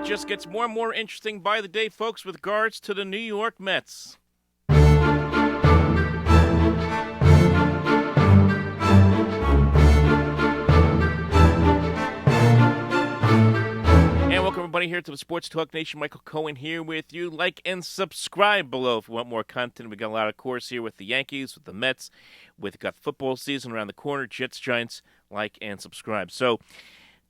It just gets more and more interesting by the day, folks, with regards to the New York Mets. And welcome everybody here to the Sports Talk Nation. Michael Cohen here with you. Like and subscribe below if you want more content. We got a lot of course here with the Yankees, with the Mets, with got football season around the corner, Jets, Giants. Like and subscribe. So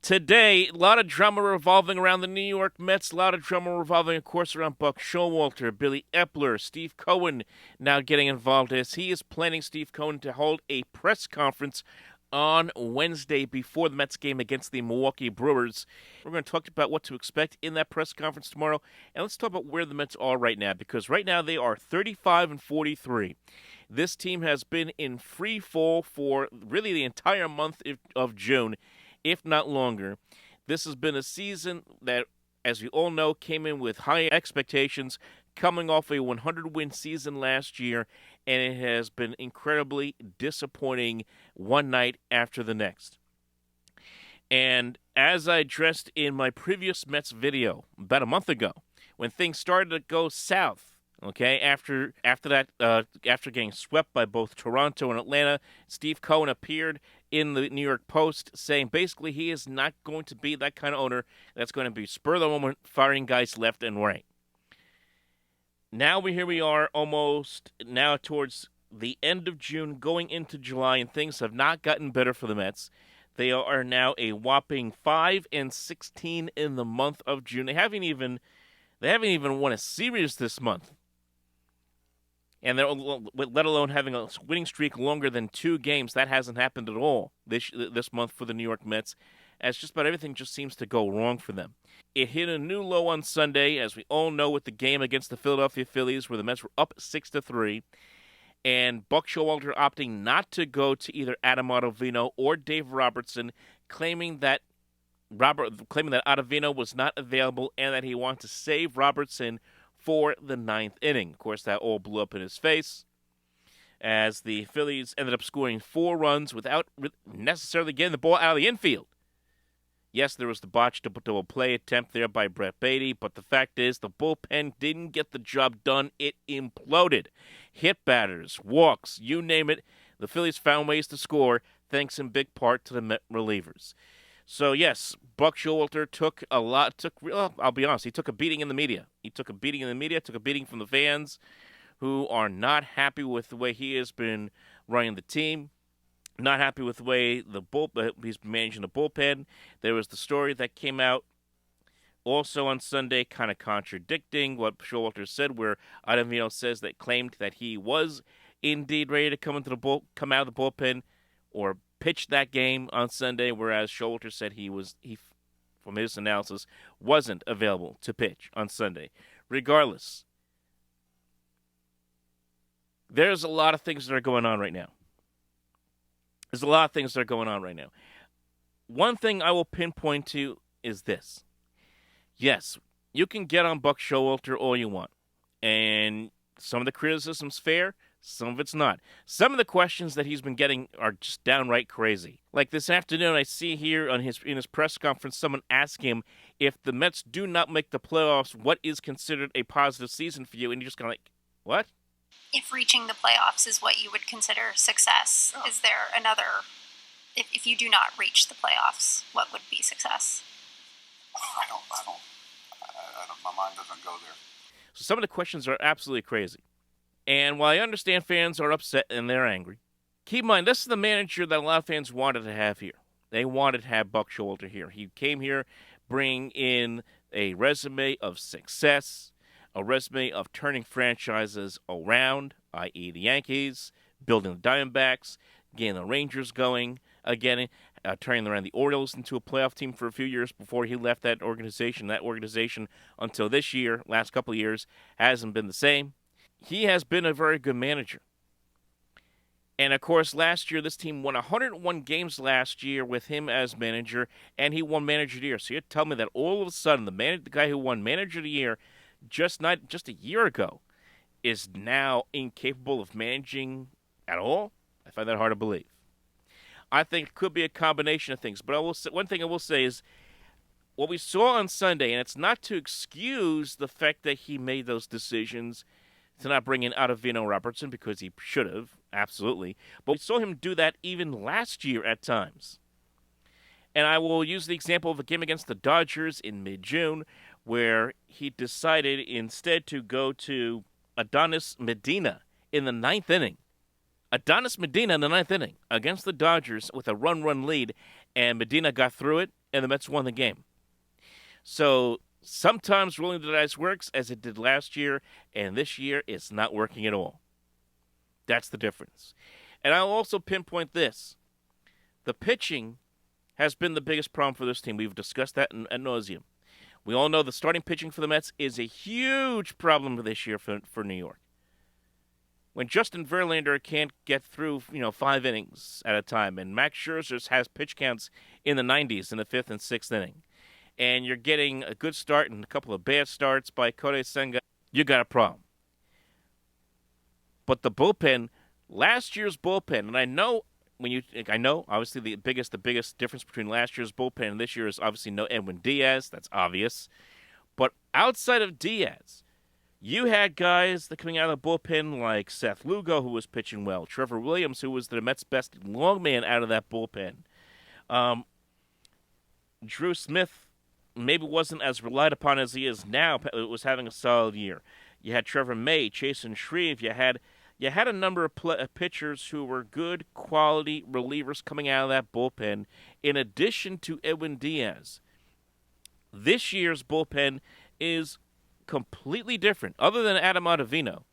today, a lot of drama revolving around the New York Mets. A lot of drama revolving, of course, around Buck Showalter, Billy Epler, Steve Cohen now getting involved as he is planning, Steve Cohen, to hold a press conference on Wednesday before the Mets game against the Milwaukee Brewers. We're going to talk about what to expect in that press conference tomorrow, and let's talk about where the Mets are right now, because right now they are 35-43. This team has been in free fall for really the entire month of June, if not longer. This has been a season that, as we all know, came in with high expectations, coming off a 100-win season last year, and it has been incredibly disappointing one night after the next. And as I addressed in my previous Mets video about a month ago, when things started to go south, okay, after getting swept by both Toronto and Atlanta, Steve Cohen appeared in the New York Post saying basically he is not going to be that kind of owner that's going to be spur of the moment firing guys left and right. Now here we are almost now towards the end of June, going into July, and things have not gotten better for the Mets. They are now a whopping 5-16 in the month of June. They haven't even won a series this month, and they're let alone having a winning streak longer than 2 games. That hasn't happened at all this month for the New York Mets, as just about everything just seems to go wrong for them. It hit a new low on Sunday, as we all know, with the game against the Philadelphia Phillies, where the Mets were up 6-3, and Buck Showalter opting not to go to either Adam Ottavino or Dave Robertson, claiming that Ottavino was not available and that he wanted to save Robertson for the 9th inning. Of course, that all blew up in his face, as the Phillies ended up scoring 4 runs without necessarily getting the ball out of the infield. Yes, there was the botched double play attempt there by Brett Beatty, but the fact is the bullpen didn't get the job done. It imploded. Hit batters, walks, you name it. The Phillies found ways to score, thanks in big part to the Met relievers. So, yes, Buck Showalter I'll be honest, he took a beating in the media. Took a beating from the fans who are not happy with the way he has been running the team. Not happy with the way he's managing the bullpen. There was the story that came out also on Sunday, kind of contradicting what Showalter said, where Ottavino claimed that he was indeed ready to come out of the bullpen or pitch that game on Sunday, whereas Showalter said he from his analysis, wasn't available to pitch on Sunday. Regardless, there's a lot of things that are going on right now. One thing I will pinpoint to is this. Yes, you can get on Buck Showalter all you want, and some of the criticism's fair, some of it's not. Some of the questions that he's been getting are just downright crazy. Like this afternoon, I see here in his press conference, someone ask him, if the Mets do not make the playoffs, what is considered a positive season for you? And you're just kind of like, what? If reaching the playoffs is what you would consider success, is there another, if you do not reach the playoffs, what would be success? I don't, my mind doesn't go there. So some of the questions are absolutely crazy. And while I understand fans are upset and they're angry, keep in mind, this is the manager that a lot of fans wanted to have here. They wanted to have Buck Showalter here. He came here bringing in a resume of success, a resume of turning franchises around, i.e. the Yankees, building the Diamondbacks, getting the Rangers going again, turning around the Orioles into a playoff team for a few years before he left that organization. That organization, until this year, last couple of years, hasn't been the same. He has been a very good manager. And, of course, last year, this team won 101 games last year with him as manager, and he won Manager of the Year. So you're telling me that all of a sudden, the guy who won Manager of the Year just a year ago is now incapable of managing at all? I find that hard to believe. I think it could be a combination of things. But one thing I will say is what we saw on Sunday, and it's not to excuse the fact that he made those decisions to not bring in Ottavino Robertson because he should have, absolutely. But we saw him do that even last year at times. And I will use the example of a game against the Dodgers in mid-June where he decided instead to go to Adonis Medina in the ninth inning. Adonis Medina in the ninth inning against the Dodgers with a run lead, and Medina got through it, and the Mets won the game. So sometimes rolling the dice works as it did last year, and this year it's not working at all. That's the difference. And I'll also pinpoint this. The pitching has been the biggest problem for this team. We've discussed that ad nauseum. We all know the starting pitching for the Mets is a huge problem this year for New York. When Justin Verlander can't get through, 5 innings at a time, and Max Scherzer has pitch counts in the 90s in the 5th and 6th inning, and you're getting a good start and a couple of bad starts by Kodai Senga, you got a problem. But the bullpen, last year's bullpen, and I know obviously the biggest difference between last year's bullpen and this year is obviously no Edwin Diaz. That's obvious. But outside of Diaz, you had guys that coming out of the bullpen like Seth Lugo, who was pitching well, Trevor Williams, who was the Mets' best long man out of that bullpen. Drew Smith maybe wasn't as relied upon as he is now, but was having a solid year. You had Trevor May, Chasen Shreve. You had a number of pitchers who were good quality relievers coming out of that bullpen, in addition to Edwin Diaz. This year's bullpen is completely different. Other than Adam Ottavino,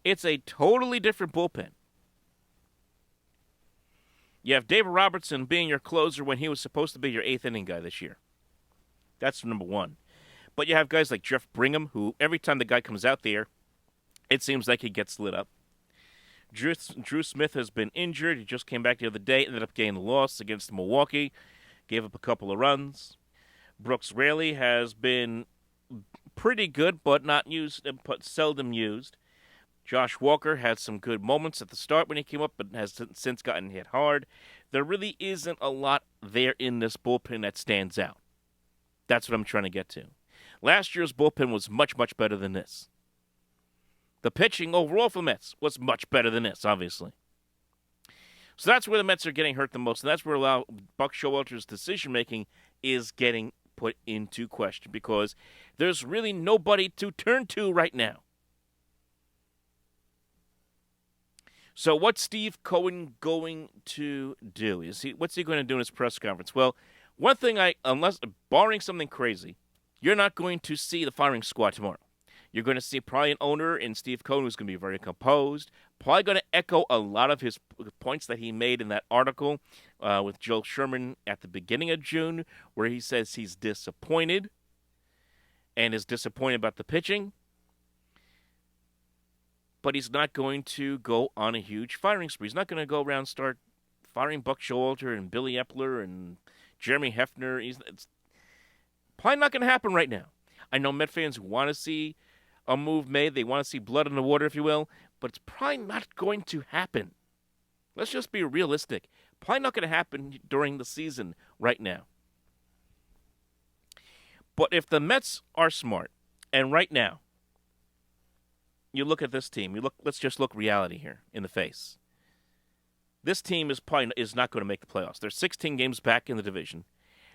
it's a totally different bullpen. You have David Robertson being your closer when he was supposed to be your 8th inning guy this year. That's number one. But you have guys like Jeff Brigham, who every time the guy comes out there, it seems like he gets lit up. Drew Smith has been injured. He just came back the other day, ended up getting a loss against Milwaukee, gave up a couple of runs. Brooks Raley has been pretty good, but not used, but seldom used. Josh Walker had some good moments at the start when he came up, but has since gotten hit hard. There really isn't a lot there in this bullpen that stands out. That's what I'm trying to get to. Last year's bullpen was much, much better than this. The pitching overall for the Mets was much better than this, obviously. So that's where the Mets are getting hurt the most, and that's where Buck Showalter's decision-making is getting put into question, because there's really nobody to turn to right now. So what's Steve Cohen going to do? What's he going to do in his press conference? Well, one thing, unless barring something crazy, you're not going to see the firing squad tomorrow. You're going to see probably an owner in Steve Cohen who's going to be very composed, probably going to echo a lot of his points that he made in that article with Joel Sherman at the beginning of June, where he says he's disappointed and is disappointed about the pitching. But he's not going to go on a huge firing spree. He's not going to go around and start firing Buck Showalter and Billy Epler and Jeremy Hefner. It's probably not going to happen right now. I know Met fans want to see a move made. They want to see blood in the water, if you will. But it's probably not going to happen. Let's just be realistic. Probably not going to happen during the season right now. But if the Mets are smart, and right now, you look at this team. Let's just look reality here in the face. This team is not going to make the playoffs. They're 16 games back in the division.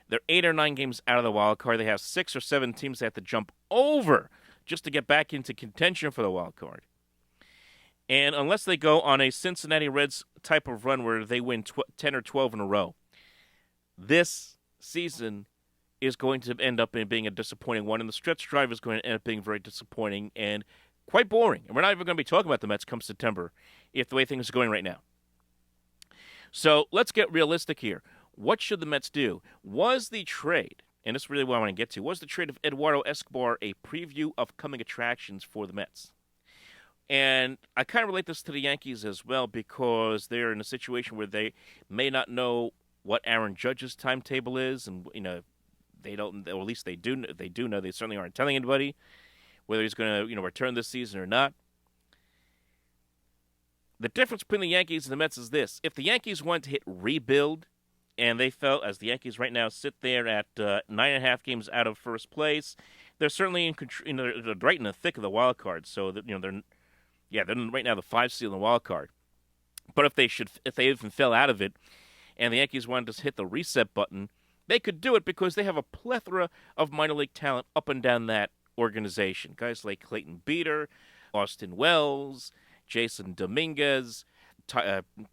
They're 8 or 9 games out of the wild card. They have 6 or 7 teams they have to jump over just to get back into contention for the wild card. And unless they go on a Cincinnati Reds type of run where they win 10 or 12 in a row, this season is going to end up being a disappointing one, and the stretch drive is going to end up being very disappointing and quite boring. And we're not even going to be talking about the Mets come September if the way things are going right now. So let's get realistic here. What should the Mets do? Was the trade, and this is really what I want to get to, was the trade of Eduardo Escobar a preview of coming attractions for the Mets? And I kind of relate this to the Yankees as well, because they're in a situation where they may not know what Aaron Judge's timetable is, and they don't, or at least they do know. They certainly aren't telling anybody whether he's going to return this season or not. The difference between the Yankees and the Mets is this: if the Yankees want to hit rebuild And they felt, as the Yankees right now sit there at 9.5 games out of first place, they're certainly in control. They're right in the thick of the wild card. So that, they're right now the 5 seed in the wild card. But if they even fell out of it, and the Yankees wanted to hit the reset button, they could do it because they have a plethora of minor league talent up and down that organization. Guys like Clayton Beeter, Austin Wells, Jason Dominguez,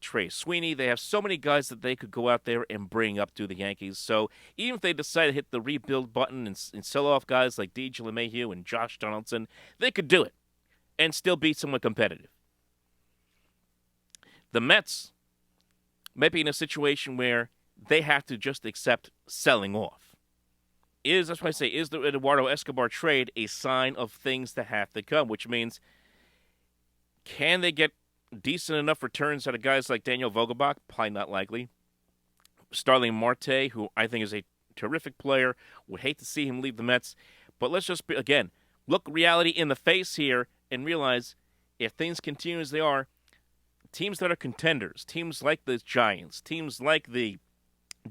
Trey Sweeney. They have so many guys that they could go out there and bring up to the Yankees. So even if they decide to hit the rebuild button and sell off guys like DJ LeMahieu and Josh Donaldson, they could do it and still be somewhat competitive. The Mets might be in a situation where they have to just accept selling off. That's why I say, is the Eduardo Escobar trade a sign of things that have to come? Which means, can they get decent enough returns out of guys like Daniel Vogelbach? Probably not likely. Starling Marte, who I think is a terrific player, would hate to see him leave the Mets. But let's just, again, look reality in the face here and realize if things continue as they are, teams that are contenders, teams like the Giants, teams like the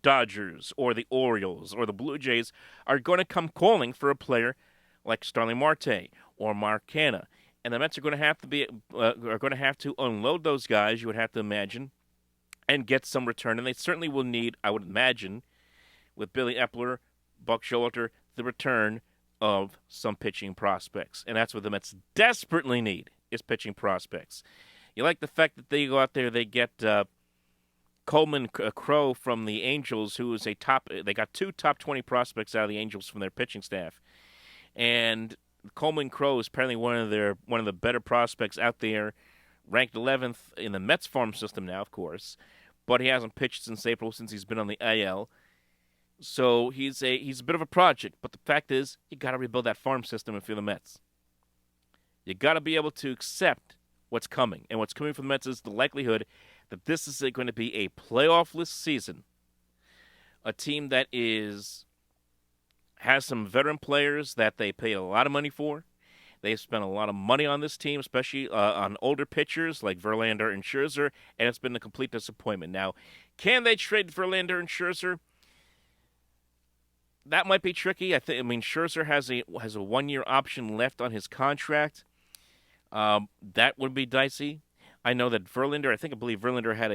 Dodgers or the Orioles or the Blue Jays are going to come calling for a player like Starling Marte or Mark Canha. And the Mets are going to have to unload those guys, you would have to imagine, and get some return. And they certainly will need, I would imagine, with Billy Epler, Buck Showalter, the return of some pitching prospects. And that's what the Mets desperately need, is pitching prospects. You like the fact that they go out there, they get Coleman Crow from the Angels, who is they got 2 top 20 prospects out of the Angels from their pitching staff. And Coleman Crow is apparently one of the better prospects out there, ranked 11th in the Mets farm system now, of course, but he hasn't pitched since April, since he's been on the AL. So he's a bit of a project. But the fact is, you got to rebuild that farm system if you're the Mets. You got to be able to accept what's coming, and what's coming from the Mets is the likelihood that this is going to be a playoff-less season. A team that has some veteran players that they paid a lot of money for. They've spent a lot of money on this team, especially on older pitchers like Verlander and Scherzer, and it's been a complete disappointment. Now, can they trade Verlander and Scherzer? That might be tricky. Scherzer has a 1-year option left on his contract. That would be dicey. I know that Verlander, I believe Verlander had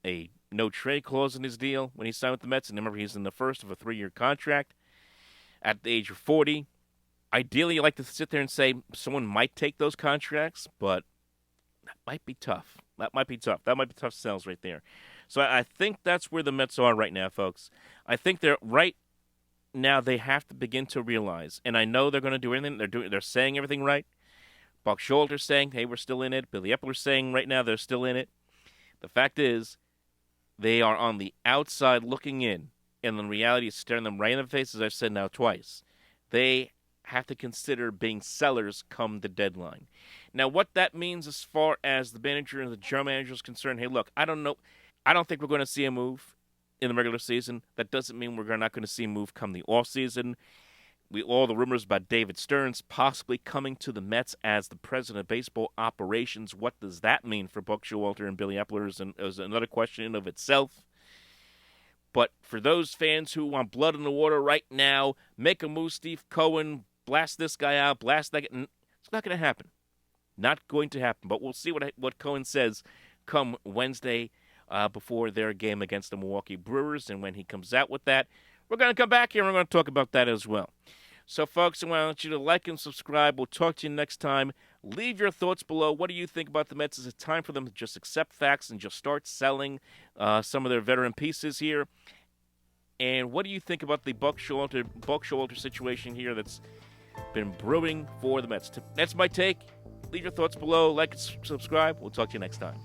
a no-trade clause in his deal when he signed with the Mets, and remember, he's in the first of a 3-year contract at the age of 40. Ideally, you like to sit there and say someone might take those contracts, but that might be tough. That might be tough sales right there. So I think that's where the Mets are right now, folks. I think they're right now. They have to begin to realize, and I know they're going to do everything. They're saying everything right. Buck Showalter saying, hey, we're still in it. Billy Epler saying right now they're still in it. The fact is, they are on the outside looking in, and the reality is staring them right in the face, as I've said now twice. They have to consider being sellers come the deadline. Now, what that means as far as the manager and the general manager is concerned, hey, look, I don't know. I don't think we're going to see a move in the regular season. That doesn't mean we're not going to see a move come the offseason. All the rumors about David Stearns possibly coming to the Mets as the president of baseball operations. What does that mean for Buck Showalter and Billy Epler is another question in of itself. But for those fans who want blood in the water right now, make a move, Steve Cohen, blast this guy out, blast that guy. It's not going to happen. Not going to happen. But we'll see what Cohen says come Wednesday before their game against the Milwaukee Brewers. And when he comes out with that, we're going to come back here and we're going to talk about that as well. So, folks, I want you to like and subscribe. We'll talk to you next time. Leave your thoughts below. What do you think about the Mets? Is it time for them to just accept facts and just start selling some of their veteran pieces here? And what do you think about the Buck Showalter situation here that's been brewing for the Mets? That's my take. Leave your thoughts below. Like and subscribe. We'll talk to you next time.